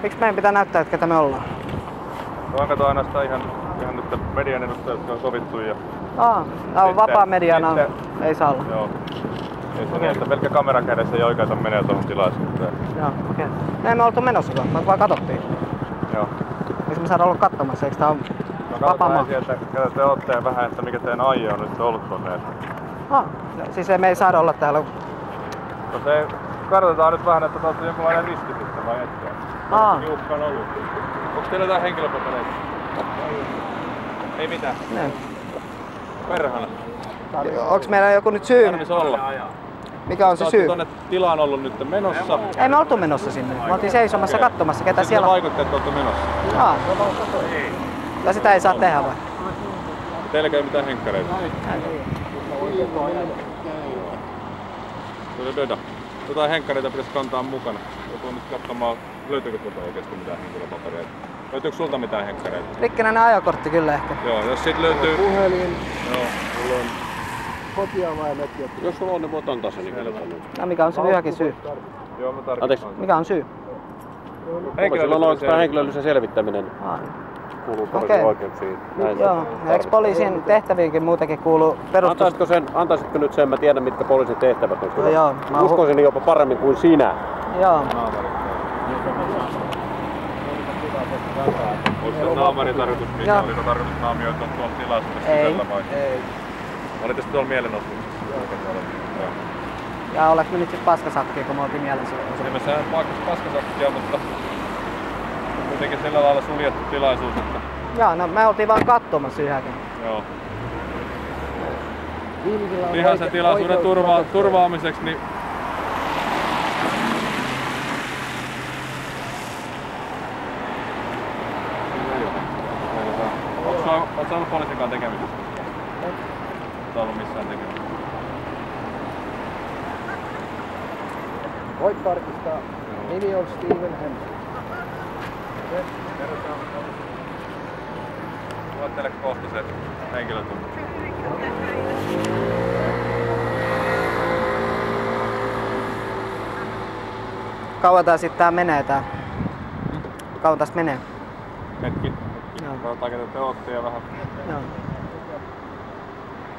Miksi meidän pitää näyttää, että ketä me ollaan? Onko tuo ainoastaan ihan nyt median edustajat, jotka on sovittu ja... Vapaa mediana ei saa olla. Joo. Ei se niin, että pelkkä kamera kädessä ei oikeata menee tuohon tilaisuuteen. Joo, okei. Me emme oltu menossa, me vaan katsottiin. Joo. Miksi me saadaan olla katsomassa, eikö tää on vapaa maa? Sieltä, ketä te ootte ja vähän, että mikä teidän aie on nyt ollut tuonne. Siis me ei saada olla täällä. No se kartoitetaan nyt vähän, että te olette jonkinlainen riski sitten vai ette? Kiukka on ollut. Onko teillä jotain henkilöpapereita? Ei mitään. Perhana. Onks meillä joku nyt syy? Tarvis olla. Mikä on se syy? Tuonne tilaan ollut nyt menossa. Ei me oltu menossa sinne. Me oltiin seisomassa katsomassa ketä siellä on. Vaikutti, että olette menossa. Ja sitä ei saa tehdä vai? Teilläkään ei mitään henkkareita. Jotain henkkareita pitäisi kantaa mukana. Joku nyt katsomaan, löytyykö tuolta oikeasti mitään henkilöpapereita. Löytyykö sulta mitään henkkareita? Rikkinäinen ajokortti kyllä ehkä. Joo, jos sit löytyy... Puhelin. Joo. Mulla on kotiavaimet. Jos sulla on, niin voit antaa sen. No mikä on se vyöhäkin syy? Joo, mä tarkistan. Mikä on syy? Poliisilla on oikeastaan henkilöllisen selvittäminen. Kuuluu poliisin oikeuksiin. Joo. Eikö poliisin tehtäviinkin muutenkin kuuluu Antaisitko nyt sen? Mä tiedän mitkä poliisin tehtävät on. Joo. Uskoisin jopa paremmin kuin sinä. Joo. Oliko se naamari tarkoitus, mikä oliko tarkoitus naamioitua tuolla tilaisuudessa sisällä vai? Ei. Olitte sitten tuolla mielenosoituksessa? Ja oleks me nyt sit paskasakkia, kun me oltiin mielessä? Ei me sään paskasakkia, mutta kuitenkin sillä lailla suljettu tilaisuus, että... Joo, no me oltiin vaan katsomassa yhäkin. Joo. Ihan sen tilaisuuden turvaamiseksi, niin... Oletko sä ollut poliisin kanssa tekemisissä? Oletko ollut missään tekemisissä? Voit tarkistaa. Nimi on Steven Henry. Luettele kohta se henkilötunne. Kauan tää sit tää menee tää? Kauan tästä menee? Hetki. Katsotaan ketä te ootte ja vähän. Joo.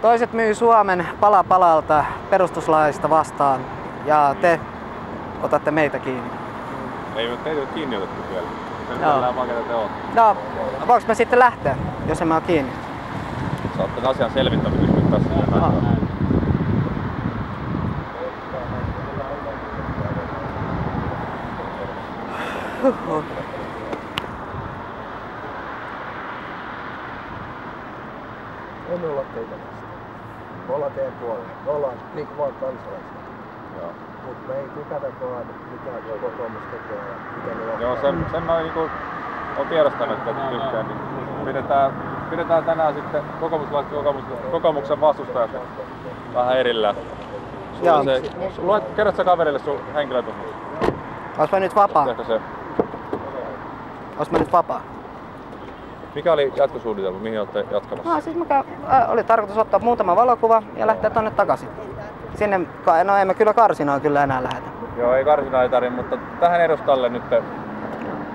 Toiset myy Suomen pala palalta perustuslaista vastaan ja te otatte meitä kiinni. Ei me teitä kiinni otettu vielä. Selvitellään vaan ketä te ootte. No, voinko me sitten lähteä, jos emme ole kiinni? Saatte asian selvittämiseksi nyt tässä sen aikaa. Emme olla teitä vastaan. Me ollaan teidän puolella. Me ollaan niin kuin vaan kansalaisia. Joo. Mutta me ei tykätäkään mitä kokoomus tekee ja miten ne Joo, sen mä niinku oon tiedostanut, että tykkään. Niin pidetään tänään sitten kokoomuksen vastustajat vähän erillään. Kerrot sä kaverille sun henkilötunnus? Ois mä nyt vapaa? Ois mä nyt vapaa? Mikä oli jatkosuunnitelma? Mihin olette jatkamassa? Siis oli tarkoitus ottaa muutama valokuva ja lähteä tonne takaisin. Sinne, no emme kyllä karsinaan kyllä enää lähetä. Joo, ei karsinaa ei tarvitse, mutta tähän edustalle nyt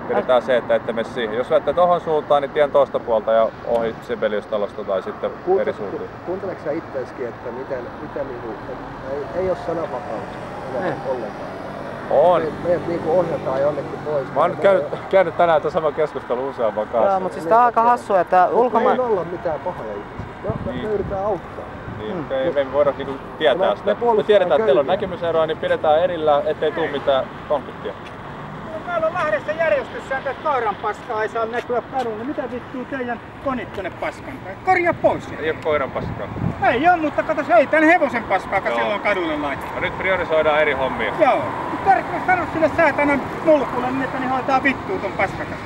pidetään se, että ette mene siihen. Jos lähtee tohon suuntaan, niin tien toista puolta ja ohi Sibeliustalosta tai sitten eri suuntiin. Kuunteleeko sä itseäskin, että miten niinku, ei ole sananvapautta ollenkaan? On. Meidät niinku ohjataan jonnekin pois. Mä oon nyt käynyt tänään tämän saman keskustelun useamman kanssa. Joo, mutta siis tää on aika hassua, että ulkomaan... Ei olla mitään pahoja ihmisiä. Me yritetään auttaa. Niin, me ei voida niinku tietää sitä. Me tiedetään, että teillä on näkemyseroa, niin pidetään erillään, ettei tule mitään konfliktia. Täällä on Lahdessa järjestyssääntö, että koiran paskaa ei saa näkyä kadulla. Mitä vittuu teidän konit tuonne paskan päin? Korjaa pois. Ei oo koiran paskaa. Ei oo, mutta katos, ei tän hevosen paskaa, joka silloin kadulle laittaa. No nyt priorisoidaan eri hommia. Joo. Tärkeää sanoa sille säätännön mulkulle, niin että ne hoitaa vittua ton paskakas.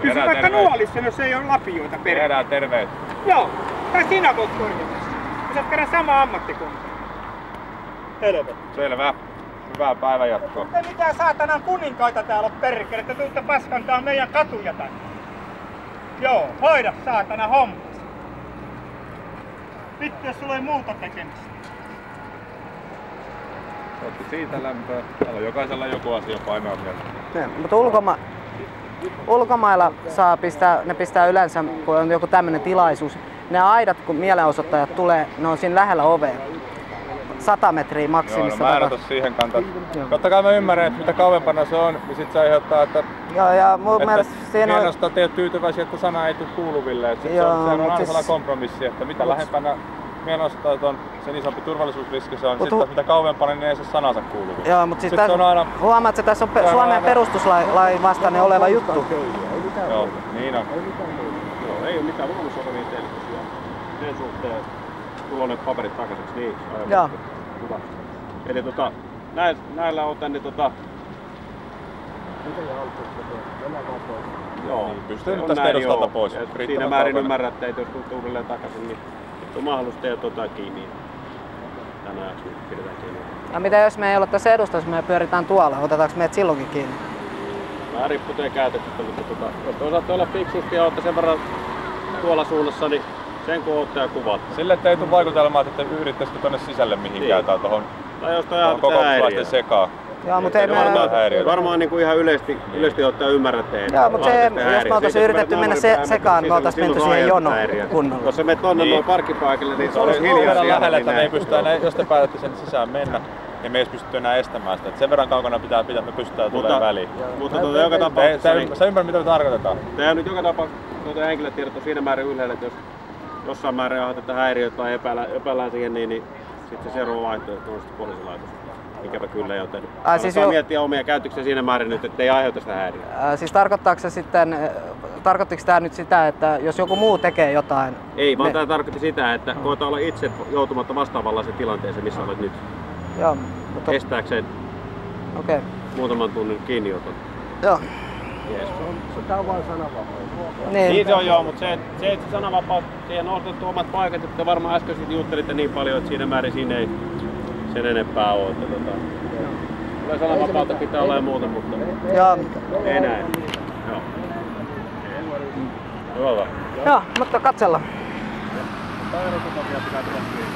Pysy vaikka nuolissa, jos ei oo lapioita perään. Viedään terveet. Joo. Tai sinä voit korjata. Sä oot kerran sama ammattikunta. Helvetti. Selvä. Hyvää päivänjatkoa. Te mitään saatanan kuninkaita täällä on perkele, että tuutte paskantaa meidän katuja tänne. Joo, hoida saatana hommas. Vittu, jos sulla ei muuta tekemistä. Otti siitä lämpöä. Täällä on jokaisella joku asia painaa mieltä. Mutta Ulkomailla ne pistää yleensä, kun on joku tämmöinen tilaisuus. Ne aidat, kun mielenosoittajat tulee, ne on siinä lähellä ovea. 100 metriä maksimissa. Joo, no mä en ota siihen kantaa. Totta kai mä ymmärrän, että mitä kauempana se on, niin sit se aiheuttaa, että mielenosoittajat ei ole tyytyväisiä, että sana ei tule kuuluville. Se on aina sellainen kompromissi, että mitä lähempänä mielenosoittajat on, sen isompi turvallisuusriski se on. Sitten mitä kauempana, niin ei se sanansa kuuluville. Joo, mutta siis huomaat, että tässä on Suomen perustuslain vastainen oleva juttu. Joo, niin on. Joo, ei ole mitään voimassa olevia telkkosia. Sen suhteen tulolle paperit takaiseksi, niin. Joo. Hyvä. Eli näillä on tänne Joo, pystyy nyt tästä edustalta pois. Siinä määrin ymmärrätte, että jos tuutte uudelleen takaisin, niin on mahdollista tehdä kiinni. Tänään pidetään kiinni. Ja mitä jos me ei ole tässä edustassa, me pyöritään tuolla, otetaanko meidät silloinkin kiinni? Vähän riippuu teidän käytöksestä, mutta jos te osaatte olla fiksusti ja olette sen verran tuolla suunnassa, niin sen kun ootte ja kuvat. Sille, että ei tule vaikutelmaa, että yrittäisitte tuonne sisälle mihinkään tai tuohon kokoomuslaisten sekaan. Joo, mutta ei varmaan niin kuin ihan yleisesti ottaen ymmärrätte. Joo, mutta jos me oltaisiin yritetty mennä sekaan, me oltaisiin menty siihen jonoon kunnolla. Jos sä menet tonne noin parkkipaikalle, niin se olisi hiljaa siellä. Lähellä, että me ei pystytä enää, jos te päätätte sen sisään mennä, niin me ei pystytty enää estämään sitä. Sen verran kaukana pitää, että me pystytään tulemaan väliin. Mutta joka tapauksessa... Sä ymmärrät, mitä me tarkoitetaan? Tehdään nyt joka tapauksessa henkilötiedot on siinä määrin ylhäällä, että jos jossain määrin aiheutetaan häiriötä tai epäillään siihen, niin sitten se seuraava vaihtoehto on sitten poliisilaitos. Ikävä kyllä ei ole tehnyt. Siis miettiä omia käytöksiä siinä määrin nyt, ettei aiheuta sitä häiriötä. Siis tarkoittiko tämä nyt sitä, että jos joku muu tekee jotain... Ei, vaan tämä tarkoitti sitä, että koetaan olla itse joutumatta vastaavanlaiseen tilanteeseen, missä olet nyt. Joo, mutta... Estääkseen muutaman tunnin kiinnioton. Joo. Yes. Se on vain sananvapaus. Niin se on joo, mutta se sananvapaus, siihen on otettu omat paikat, että varmaan äsken juttelitte niin paljon, että siinä määrin siinä ei sen enempää ole. Kyllä sananvapautta pitää olla ja muuta, mutta ei näin. Joo. Hyvä. Joo, mutta katsellaan.